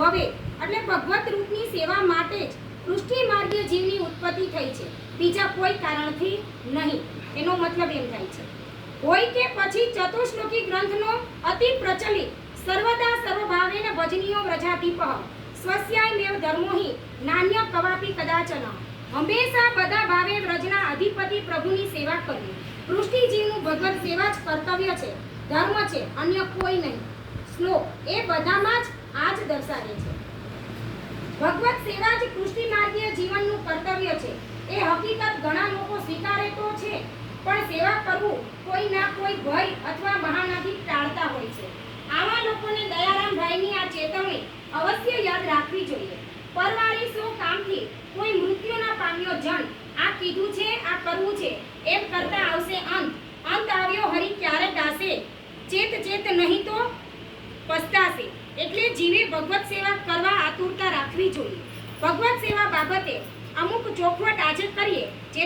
ભવે એટલે ભગવત રૂપની સેવા માટે જ પૃષ્ટિ માર્ગીય જીવની ઉત્પત્તિ થઈ છે, બીજા કોઈ કારણથી નહીં. એનો મતલબ એમ થાય છે હોય કે પછી ચતુશ્લોકી ગ્રંથનો અતિ પ્રચલિત સર્વદા સર્વભાવેન ભજનીયો વ્રજાધિપઃ સ્વસ્યાયમેવ ધર્મો હિ નાન્ય કવાપી કદાચન. હંમેશા બધા ભાવે વ્રજના અધિપતિ પ્રભુની સેવા કરવી પૃષ્ટિ જીવનું ભગવત સેવા જ કર્તવ્ય છે, ધર્મ છે, અન્ય કોઈ નહીં. શ્લોક એ બધામાં જ આ જ દર્શાવે છે. ભગવત સેવા જ પૃષ્ટિ માર્ગીય જીવનનું કર્તવ્ય છે. એ હકીકત ઘણા લોકો સ્વીકારે તો છે, પણ સેવા કરવું કોઈ ના કોઈ ભય અથવા બહાનાથી ટાળતા હોય છે. આવા લોકોને દયારામભાઈની આ ચેતવણી અવશ્ય યાદ રાખવી જોઈએ. પરવારી સો કામથી કોઈ મૃત્યુ ના પામ્યો જન આ કીધું છે, આ કરવું છે એમ કરતા આવશે અંત. અંત આવ્યો હરી ક્યારે દાસે, ચેત ચેત નહીં તો પસ્તાશે. એટલે જીવે ભગવત સેવા કરવા આતુરતા રાખવી જોઈએ. ભગવત સેવા બાબતે અમુક ચોખવટ આજે કરીએ જે